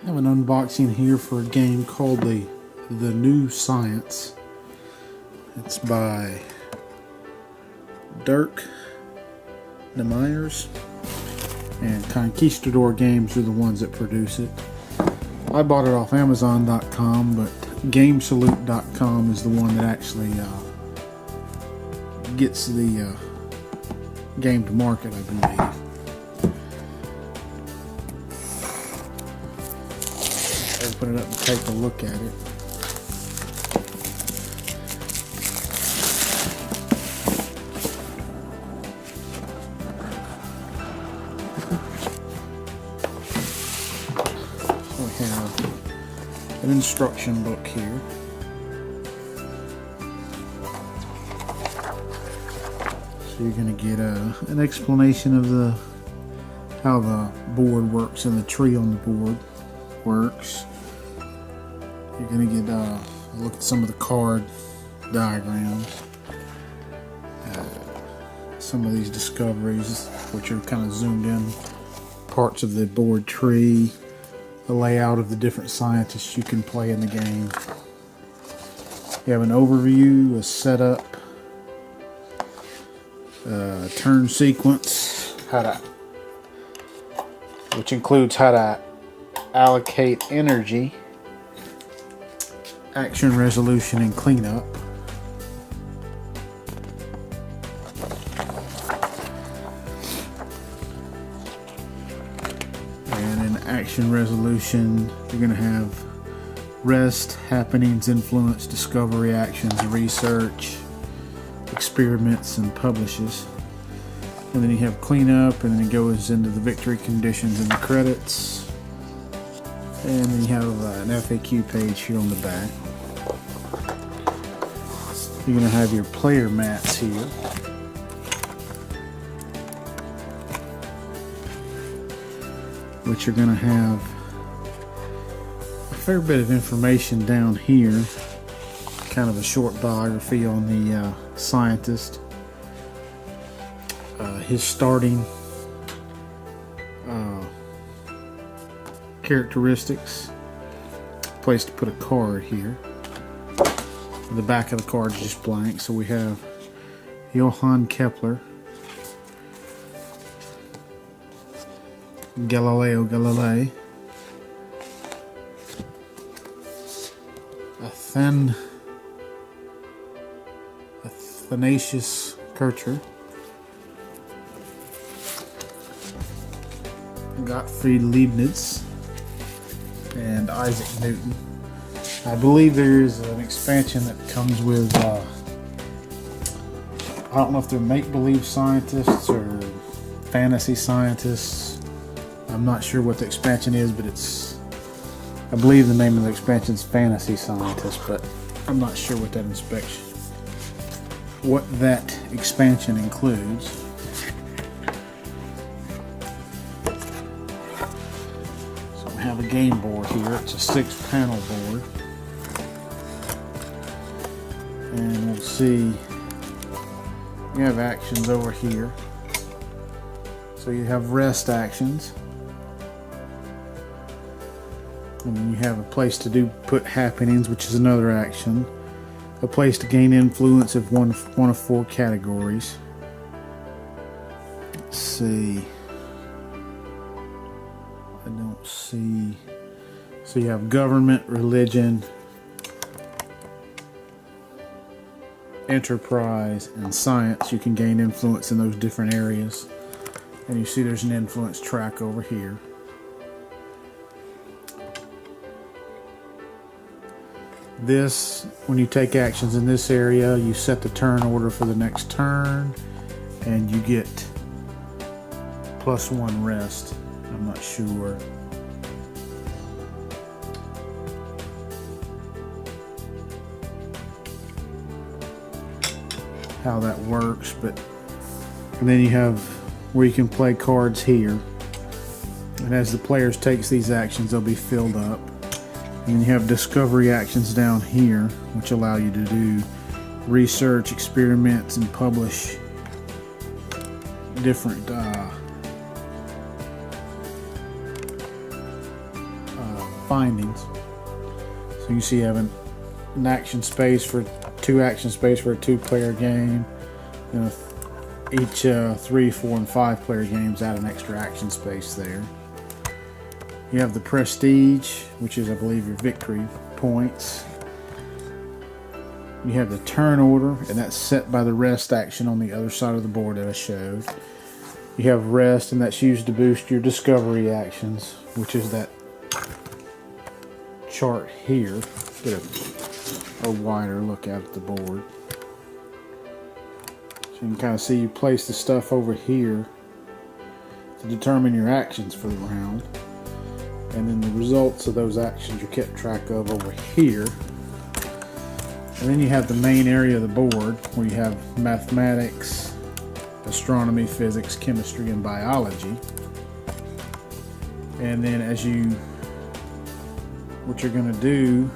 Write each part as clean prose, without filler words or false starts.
I have an unboxing here for a game called The New Science. It's by Dirk Nemeyers, and Conquistador Games are the ones that produce it. I bought it off Amazon.com, but GameSalute.com is the one that actually gets the game to market, I believe. Open it up and take a look at it. So we have an instruction book here. So you're going to get an explanation of how the board works and the tree on the board works. You're going to get a look at some of the card diagrams, some of these discoveries, which are kind of zoomed in parts of the board tree, the layout of the different scientists you can play in the game. You have an overview, a setup, turn sequence, which includes how to allocate energy, action resolution, and cleanup. And in action resolution, you're going to have rest, happenings, influence, discovery, actions, research, experiments, and publishes. And then you have cleanup, and then it goes into the victory conditions and the credits. And then you have an FAQ page here on the back. You're going to have your player mats here. Which are going to have a fair bit of information down here. Kind of a short biography on the scientist. His starting characteristics. Place to put a card here. The back of the card is just blank, so we have Johann Kepler, Galileo Galilei, Athanasius Kircher, Gottfried Leibniz, and Isaac Newton. I believe there's an expansion that comes with, I don't know if they're make-believe scientists or fantasy scientists. I'm not sure what the expansion is, but I believe the name of the expansion is Fantasy Scientist, but I'm not sure what that expansion includes. So we have a game board here. It's a 6-panel board. And we'll see, you have actions over here. So you have rest actions. And then you have a place to put happenings, which is another action. A place to gain influence of one of 4 categories. Let's see. I don't see. So you have government, religion, enterprise, and science. You can gain influence in those different areas. And you see there's an influence track over here. This, when you take actions in this area, you set the turn order for the next turn, and you get +1 rest. I'm not sure. How that works, and then you have where you can play cards here, and as the players takes these actions, they'll be filled up. And then you have discovery actions down here, which allow you to do research, experiments, and publish different findings. So you see you have an action space for two action space for a 2-player game, and each 3, 4, and 5-player games add an extra action space there. You have the prestige, which is, I believe, your victory points. You have the turn order, and that's set by the rest action on the other side of the board that I showed. You have rest, and that's used to boost your discovery actions, which is that chart here. Get a wider look at the board. So you can kind of see you place the stuff over here to determine your actions for the round. And then the results of those actions are kept track of over here. And then you have the main area of the board where you have mathematics, astronomy, physics, chemistry, and biology. And then what you're going to do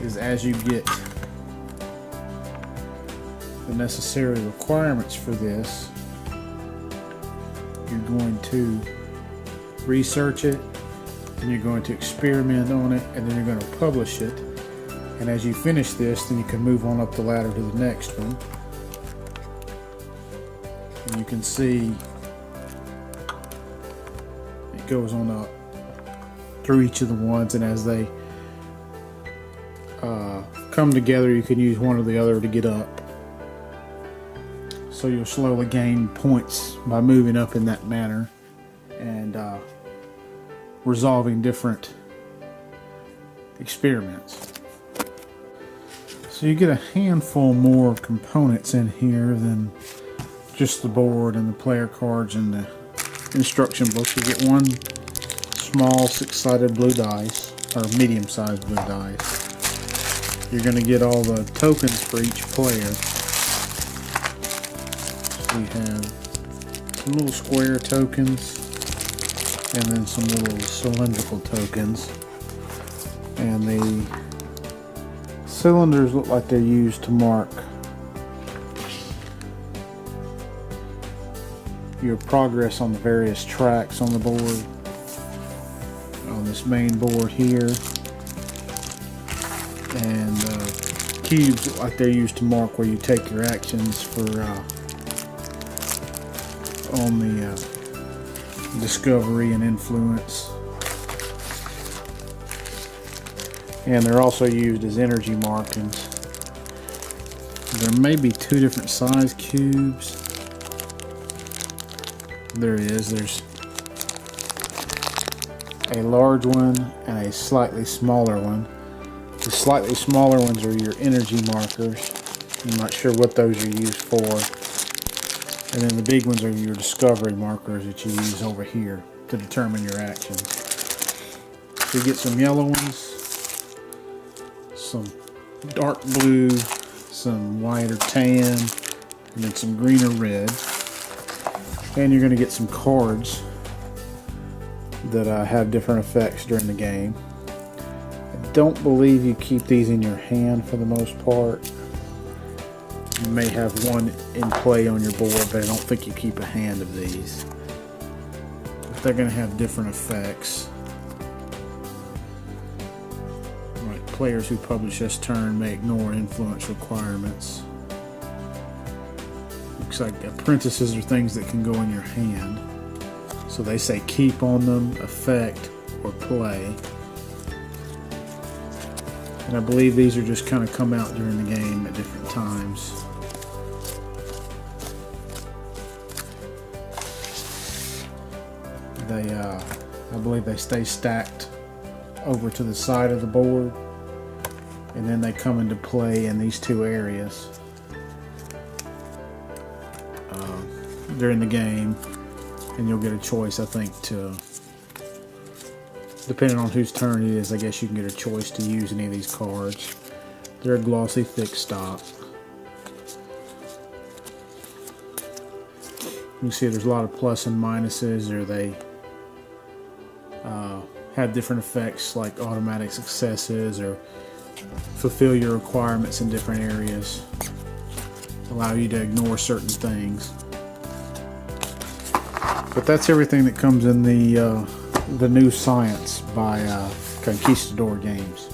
is, as you get the necessary requirements for this, you're going to research it, and you're going to experiment on it, and then you're going to publish it. And as you finish this, then you can move on up the ladder to the next one. And you can see it goes on up through each of the ones, and as they come together, you can use one or the other to get up. So you'll slowly gain points by moving up in that manner and resolving different experiments. So you get a handful more components in here than just the board and the player cards and the instruction book. You get one small 6-sided blue dice, or medium-sized blue dice. You're going to get all the tokens for each player. So you have some little square tokens, and then some little cylindrical tokens. And the cylinders look like they're used to mark your progress on the various tracks on the board. On this main board here. And cubes look like they're used to mark where you take your actions for on the discovery and influence. And they're also used as energy markings. There may be 2 different size cubes. There is. There's a large one and a slightly smaller one. The slightly smaller ones are your energy markers. I'm not sure what those are used for. And then the big ones are your discovery markers that you use over here to determine your actions. So you get some yellow ones, some dark blue, some white or tan, and then some green or red. And you're going to get some cards that have different effects during the game. I don't believe you keep these in your hand for the most part. You may have one in play on your board, but I don't think you keep a hand of these. But they're going to have different effects. Like players who publish this turn may ignore influence requirements. Looks like apprentices are things that can go in your hand. So they say keep on them, effect, or play. And I believe these are just kind of come out during the game at different times. I believe they stay stacked over to the side of the board, and then they come into play in these 2 areas during the game, and you'll get a choice, I think, to, depending on whose turn it is, I guess you can get a choice to use any of these cards. They're a glossy, thick stock. You can see there's a lot of plus and minuses, or they have different effects like automatic successes, or fulfill your requirements in different areas, allow you to ignore certain things. But that's everything that comes in the new Science by Conquistador Games.